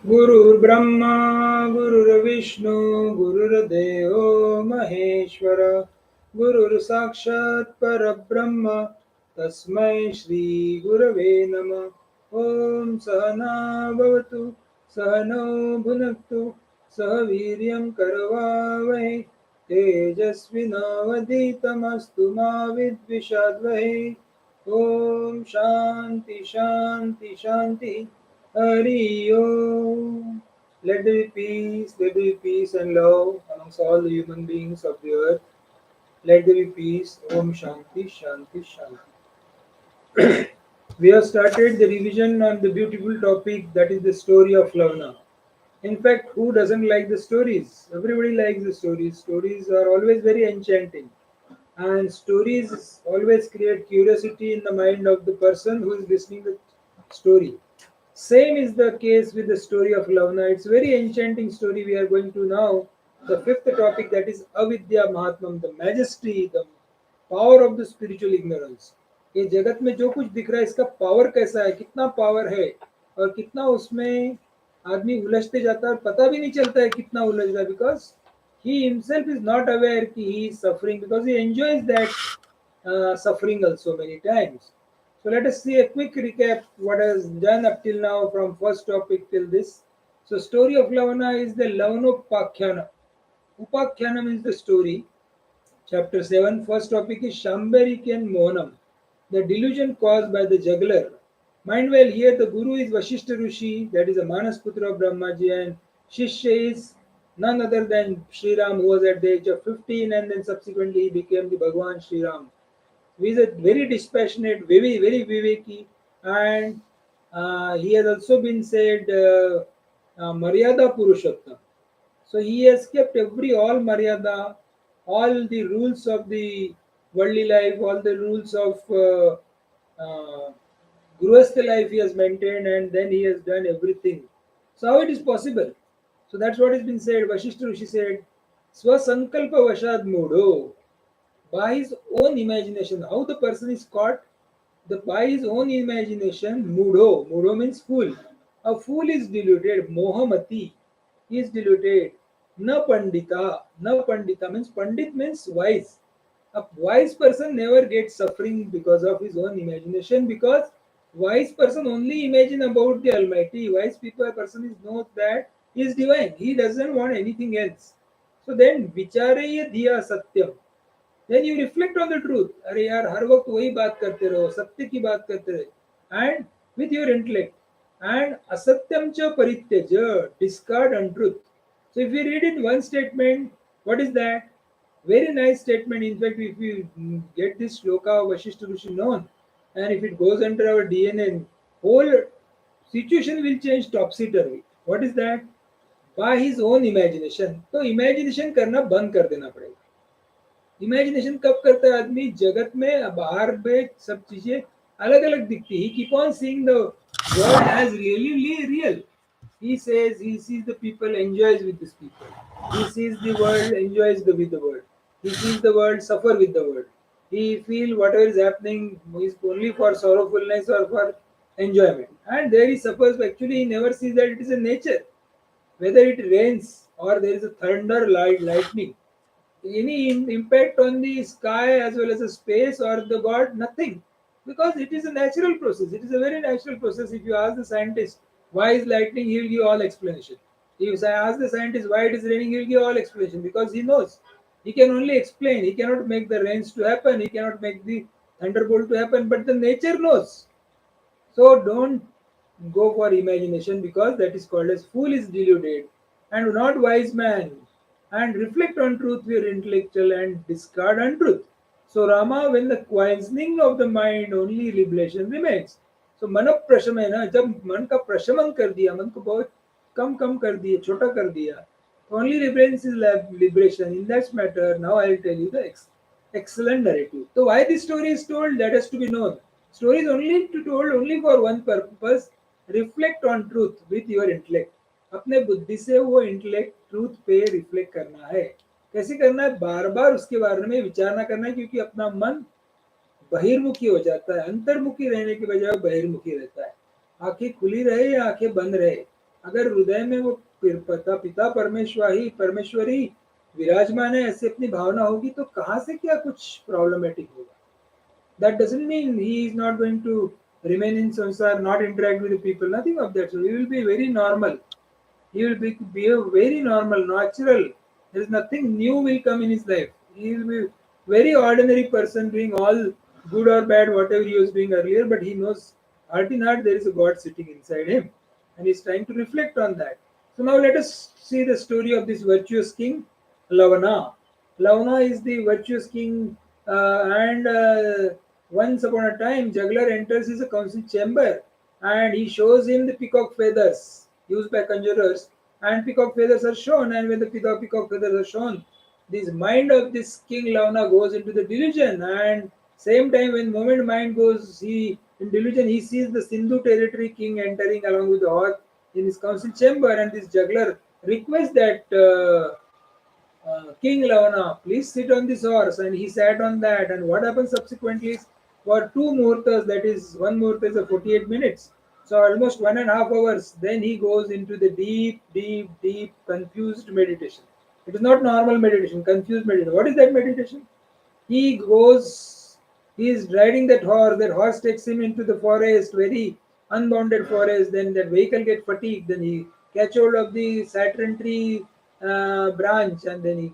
गुरुर्ब्रह्मा गुरुर्विष्णू गुरुर्देवो महेश्वर गुरुर्साक्षात् परब्रह्म तस्मै श्री गुरवे नमः। ओम सहना भवतु सहनौ भुनक्तु सह वीर्यं करवावहै तेजस्विनावधीतमस्तु मा विद्विषावहै। ओम शांति शांति शांति। Hari Om. Let there be peace and love amongst all the human beings of the earth. Let there be peace. Om Shanti, Shanti, Shanti. We have started the revision on the beautiful topic that is the story of Lavana. In fact, who doesn't like the stories? Everybody likes the stories. Stories are always very enchanting. And stories always create curiosity in the mind of the person who is listening the story. Same is the case with the story of Lavana. It's a very enchanting story we are going to now. The fifth topic, that is Avidya Mahatmam, the majesty, the power of the spiritual ignorance. ये जगत में जो कुछ दिख रहा है इसका power कैसा है, कितना पावर है और कितना उसमें आदमी उलझते जाता है और पता भी नहीं चलता है कितना उलझ रहा है, because he himself is not aware कि he is suffering because he enjoys that suffering also many times. So let us see a quick recap what has done up till now from first topic till this. So story of Lavana is the Lavanopakhyanam. Upakhyanam is the story. Chapter 7, first topic is Shambharik and Mohanam, the delusion caused by the juggler. Mind well, here the Guru is Vasishtha Rishi, that is a Manas Putra of Brahmaji, and Shishya is none other than Sri Ram, who was at the age of 15 and then subsequently he became the Bhagwan Sri Ram. He is a very dispassionate, very, very Viveki, and he has also been said Maryada Purushottam. So he has kept all Maryada, all the rules of the worldly life, all the rules of Grihastha life he has maintained, and then he has done everything. So how it is possible? So that's what has been said. Vasishtha Rishi said, Swasankalpa Vashad Mudho. By his own imagination, how the person is caught? By his own imagination, Mudho. Mudho means fool. A fool is deluded. Mohamati. He is deluded. Na Pandita. Na Pandita means Pandit means wise. A wise person never gets suffering because of his own imagination, because wise person only imagine about the Almighty. Wise people person is knows that he is divine. He doesn't want anything else. So then Vichareya Diya Satyam. Then you reflect on the truth. अरे यार हर वक्त वही बात करते रहो, सत्य की बात करते रहे, and with your intellect. And asatyam cha parityaja, discard untruth. So if we read in one statement, what is that? Very nice statement. In fact, if we get this shloka of Vasishtha Rishi known, and if it goes under our DNA, whole situation will change topsy-turvy. What is that? By his own imagination. तो imagination करना बंद कर देना पड़ेगा. Imagination कब करता है आदमी? जगत में बाहर में सब चीजें अलग अलग दिखती. He keep on seeing the world as really real. He says he sees the people, enjoys with these people. He sees the world, enjoys with the world. He sees the world, suffer with the world. He feel whatever is happening is only for sorrowfulness or for enjoyment. And there he suffers. Actually, he never sees that it is a nature. Whether it rains or there is a thunder, lightning, any impact on the sky as well as the space or the god, nothing, because it is a natural process. It is a very natural process. If you ask the scientist why is lightning, he will give all explanation. If I ask the scientist why it is raining, he will give all explanation, because he knows. He can only explain. He cannot make the rains to happen, he cannot make the thunderbolt to happen, but the nature knows. So don't go for imagination, because that is called as fool is deluded and not wise man. And reflect on truth with intellectual and discard untruth. So Rama, when the quietening of the mind, only liberation remains. So मन प्रशमन, ना जब मन का प्रशमन कर दिया, मन को बहुत कम कर दिया, छोटा कर दिया, only remains is liberation. In that matter, now I will tell you the excellent narrative. So why this story is told, that has to be known. Story is only told only for one purpose: reflect on truth with your intellect. अपने बुद्धि से वो intellect truth पे reflect करना है. कैसे करना है? बार बार उसके बारे में विचार ना करना है, क्योंकि अपना मन बहिर्मुखी हो जाता है. अंतर्मुखी रहने के बजाय बहिर्मुखी रहता है. आंखें खुली रहे या आंखें बंद रहे, अगर हृदय में वो पिता परमेश्वरी विराजमान है, ऐसे अपनी भावना होगी, तो कहाँ से क्या कुछ प्रॉब्लमेटिक होगा? That doesn't mean he is not going to remain in samsara, not interact with the people, nothing of that. So he will be very normal. He will be a very normal, natural. There is nothing new will come in his life. He will be very ordinary person doing all good or bad, whatever he was doing earlier, but he knows heart in heart there is a God sitting inside him and he's trying to reflect on that. So now let us see the story of this virtuous king, Lavana. Lavana is the virtuous king, and once upon a time, juggler enters his council chamber and he shows him the peacock feathers used by conjurers, and peacock feathers are shown. And when the peacock feathers are shown, this mind of this king Lavana goes into the delusion, and same time when moment mind goes he in delusion, he sees the Sindhu territory king entering along with the horse in his council chamber, and this juggler requests that King Lavana, please sit on this horse, and he sat on that. And what happens subsequently is, for two muhurtas, that is one muhurta is a 48 minutes, so almost 1.5 hours, then he goes into the deep confused meditation. It is not normal meditation, confused meditation. What is that meditation? He goes, he is riding that horse takes him into the forest, very unbounded forest. Then that vehicle get fatigued, then he catch hold of the saturn tree branch, and then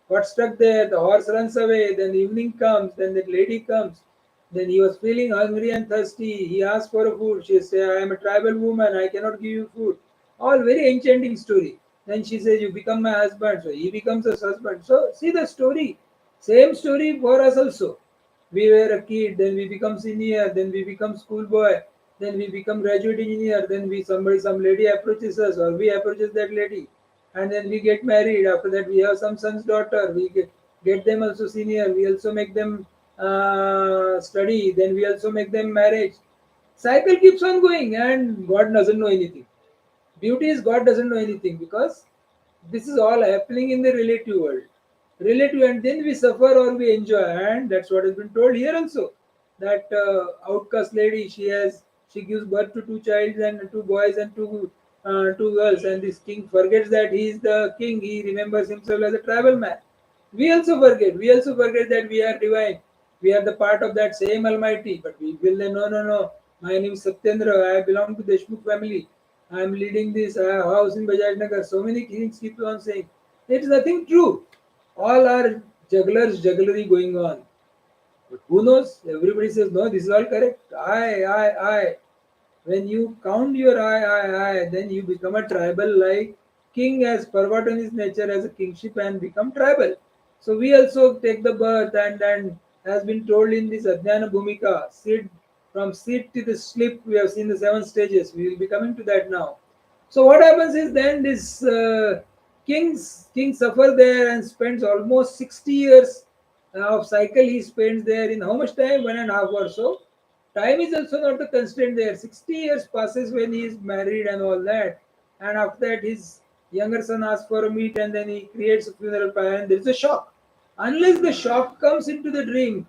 got stuck there. The horse runs away, then evening comes, then that lady comes, then he was feeling hungry and thirsty. He asked for a food. She said, I am a tribal woman, I cannot give you food. All very enchanting story. Then she says, you become my husband. So he becomes his husband. So see the story. Same story for us also. We were a kid, then we become senior, then we become schoolboy, then we become graduate engineer, then some lady approaches us, or we approaches that lady, and then we get married. After that, we have some son's daughter. We get them also senior. We also make them study. Then we also make them marriage. Cycle keeps on going, and God doesn't know anything. Beauty is God doesn't know anything, because this is all happening in the relative world. Relative, and then we suffer or we enjoy, and that's what has been told here also. That outcast lady, she gives birth to two children, and two boys and two girls, and this king forgets that he is the king. He remembers himself as a tribal man. We also forget. We also forget that we are divine. We are the part of that same Almighty. But we will say, no, no, no. My name is Satyendra. I belong to the Deshmukh family. I am leading this house in Bajaj Nagar. So many things keep on saying. It is nothing true. All are jugglery going on. But who knows? Everybody says, no, this is all correct. I. When you count your I, then you become a tribal, like king has forgotten his nature as a kingship and become tribal. So we also take the birth, and has been told in this Adhyana Bhumika, from seed to the slip, we have seen the 7 stages. We will be coming to that now. So what happens is, then this king suffer there and spends almost 60 years of cycle he spends there in how much time? 1.5 or so. Time is also not the constraint there. 60 years passes when he is married and all that. And after that, his younger son asks for a meet, and then he creates a funeral pyre, and there is a shock. Unless the shock comes into the dream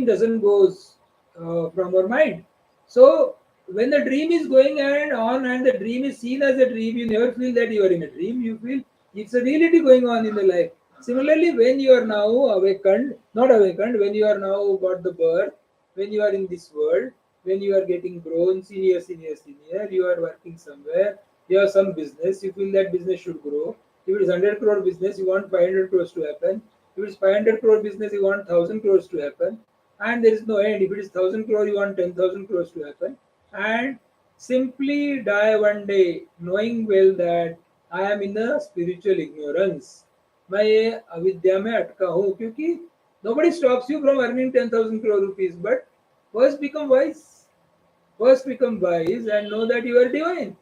doesn't goes from our mind. So when the dream is going and on, and the dream is seen as a dream, you never feel that you are in a dream. You feel it's a reality going on in the life. Similarly, when you are now awakened, not awakened, when you are now got the birth, when you are in this world, when you are getting grown, senior, you are working somewhere, you have some business, you feel that business should grow. If it is 100 crore business, you want 500 crores to happen. If it is 500 crore business, you want 1000 crores to happen. And there is no end. If it is 1000 crore, you want 10,000 crores to happen. And simply die one day knowing well that I am in a spiritual ignorance. मैं ये अविद्या में अटका हूँ, क्योंकि nobody stops you from earning 10,000 crore rupees, but first become wise. First become wise and know that you are divine.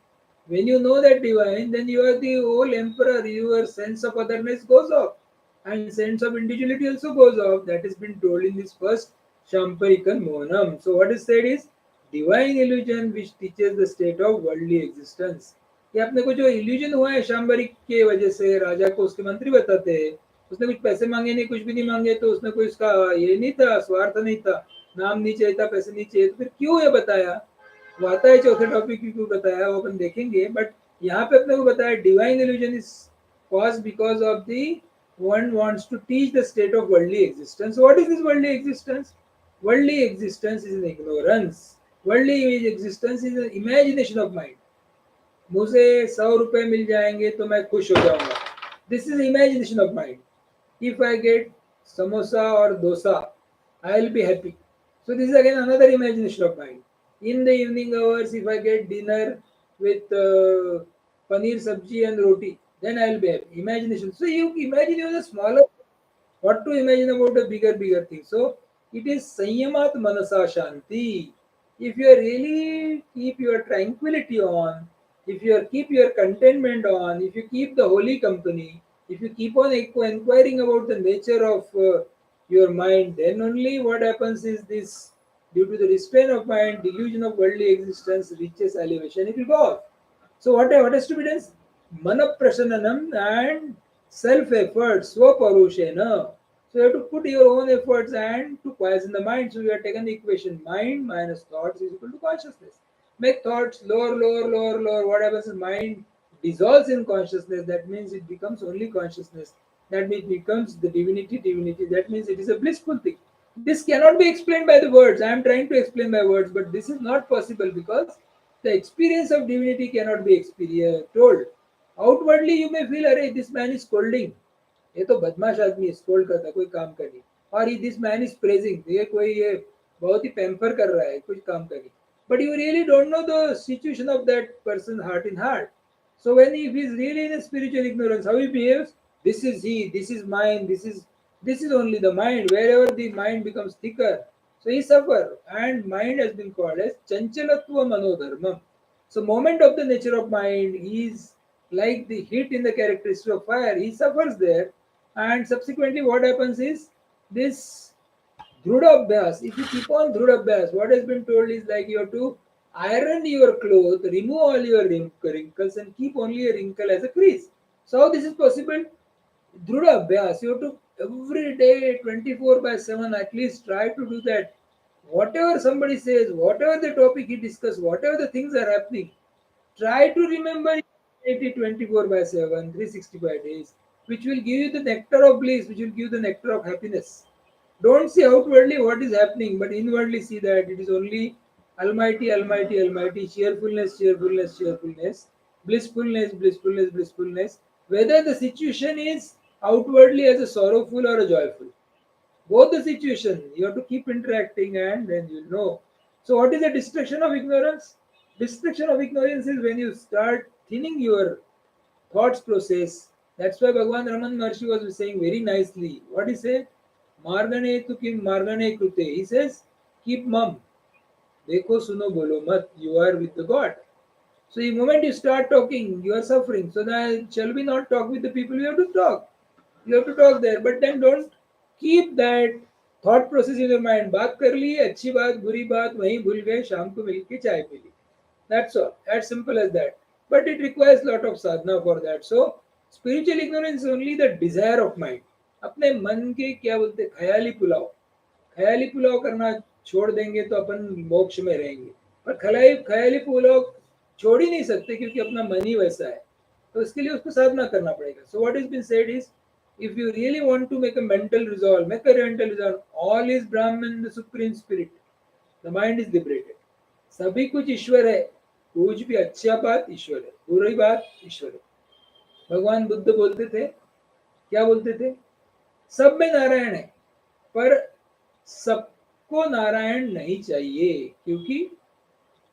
When you know that divine, then you are the whole emperor. Your sense of otherness goes off, and sense of individuality also goes off. That has been told in this first Shamparikan Mohanam. So what is said is divine illusion which teaches the state of worldly existence. कि अपने को जो illusion हुआ है शाम्बरिक के वजह से, राजा को उसके मंत्री बताते हैं, उसने कुछ पैसे मांगे नहीं, कुछ भी नहीं मांगे, तो उसने कोई उसका ये नहीं था, स्वार्थ नहीं था, नाम नहीं चाहिए था, पैसे नहीं चाहिए, तो फिर क्यों ये बताया? वो आता है चौथे टॉपिक की, क्यों बताया वो अपन देखेंगे. बट यहाँ पे अपने को बताया divine illusion is caused because of the one wants to teach the state of worldly existence. So what is this worldly existence? Worldly existence is an ignorance. Worldly existence is an imagination of mind. मुझे 100 रुपए मिल जाएंगे तो मैं खुश हो जाऊंगा. This is imagination of mind. If I get samosa or dosa, I will be happy. So this is again another imagination of mind. In the evening hours, if I get dinner with paneer sabji and roti, then I will be happy. Imagination. So you imagine even a smaller, what to imagine about a bigger thing. So it is sanyamat manasa shanti. If you are really keep your tranquility on, if you are keep your contentment on, if you keep the holy company, if you keep on inquiring about the nature of your mind, then only what happens is this, due to the restraint of mind, delusion of worldly existence reaches elevation, it will go off. So what has to be done? Manaprasananam and self-effort, swaparushena. So you have to put your own efforts and to quieten the mind. So we have taken the equation mind minus thoughts is equal to consciousness. Make thoughts lower. What happens is mind dissolves in consciousness. That means it becomes only consciousness. That means it becomes the divinity. That means it is a blissful thing. This cannot be explained by the words. I am trying to explain by words, but this is not possible because the experience of divinity cannot be told. Outwardly, you may feel, अरे this man is scolding. ये तो बदमाश आदमी है, scold करता है, कोई काम का नहीं. और दिस मैन इज प्रेजिंग, ये बहुत ही पैम्पर कर रहा है, कुछ काम का नहीं. But you really don't know the situation of that person heart in heart. So when if he is really in a spiritual ignorance, how he behaves, this is he, this is mine, this is only the mind. Wherever the mind becomes thicker, so he suffer. And mind has been called as chanchalatva manodharmam. So moment of the nature of mind is like the heat in the characteristic of fire. He suffers there, and subsequently what happens is this Drudabhyas. If you keep on Drudabhyas, what has been told is like you have to iron your clothes, remove all your wrinkles, and keep only a wrinkle as a crease. So how this is possible? Drudabhyas. You have to every day 24 by 7 at least try to do that. Whatever somebody says, whatever the topic he discusses, whatever the things are happening, try to remember it 24 by 7, 365 days, which will give you the nectar of bliss, which will give you the nectar of happiness. Don't see outwardly what is happening, but inwardly see that it is only Almighty, cheerfulness, blissfulness. Whether the situation is outwardly as a sorrowful or a joyful, both the situation you have to keep interacting and then you'll know. So what is the destruction of ignorance? Destruction of ignorance is when you start thinning your thoughts process. That's why Bhagavan Raman Maharshi was saying very nicely. What he said? Margane tu kim margane krute. He says, keep mum. Dekho suno bolo mat. You are with the God. So the moment you start talking, you are suffering. So then shall we not talk with the people? You have to talk. You have to talk there. But then don't keep that thought process in your mind. बात कर ली, अच्छी बात, बुरी बात, वहीं भूल गए, शाम को मिल के चाय पी ली. That's all. As simple as that. But it requires a lot of sadhana for that. So spiritual ignorance is only the desire of mind. अपने मन के क्या बोलते हैं, ख्याली पुलाव करना छोड़ देंगे तो अपन मोक्ष में रहेंगे. पर ख्याली पुलाव छोड़ ही नहीं सकते क्योंकि अपना मन ही वैसा है. तो इसके लिए उसको साधना करना पड़ेगा. So what has been said is, if you really want to make a mental resolve, make a mental resolve. All is Brahman, the supreme spirit. The mind is liberated. सभी कुछ ईश्वर है. कुछ भी अच्छा बात ईश्वर है, बुरी बात ईश्वर है. भगवान बुद्ध बोलते थे, क्या बोलते थे? सब में नारायण है, पर सबको नारायण नहीं चाहिए, क्योंकि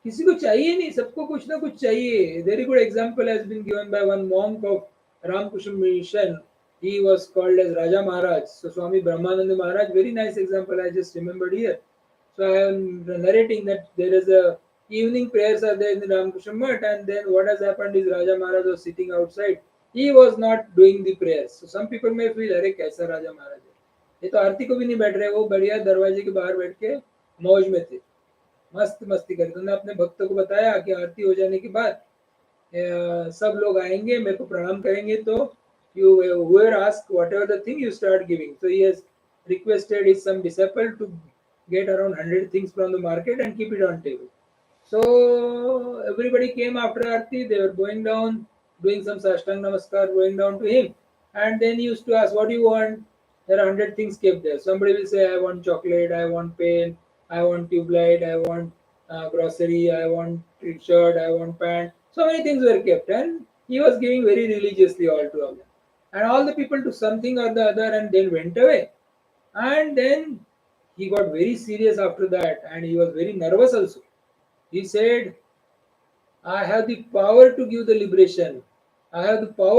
किसी को चाहिए नहीं, सबको कुछ ना कुछ चाहिए. Very good example has been given by one monk of Ramakrishna mission. He was called as Raja Maharaj. So Swami Brahmananda Maharaj, very nice example I just remembered here. So I am narrating that there is a evening prayers are there in the Ramakrishna Mutt, and then what has happened is Raja Maharaj was sitting outside. He was not doing the prayers. So some people may feel, अरे कैसा राजा महाराज है, ये तो आरती को भी नहीं बैठ रहे, वो बढ़िया दरवाजे के बाहर बैठ के मौज में थे, मस्त मस्ती करते. उन्होंने अपने भक्तों को बताया कि आरती हो जाने के बाद सब लोग आएंगे, मेरे को प्रणाम करेंगे, तो you whoever ask whatever the thing you start giving. So he has requested his some disciple to get around 100 things from the market and keep it on table. So everybody came after Arti. They were going down, doing some Sashtang Namaskar, going down to him. And then he used to ask, "What do you want?" There are 100 things kept there. Somebody will say, "I want chocolate, I want pen, I want tube light, I want grocery, I want shirt, I want pant." So many things were kept. And he was giving very religiously all to all. And all the people took something or the other and then went away. And then he got very serious after that and he was very nervous also. He said, "I have the power to give the liberation. I have the power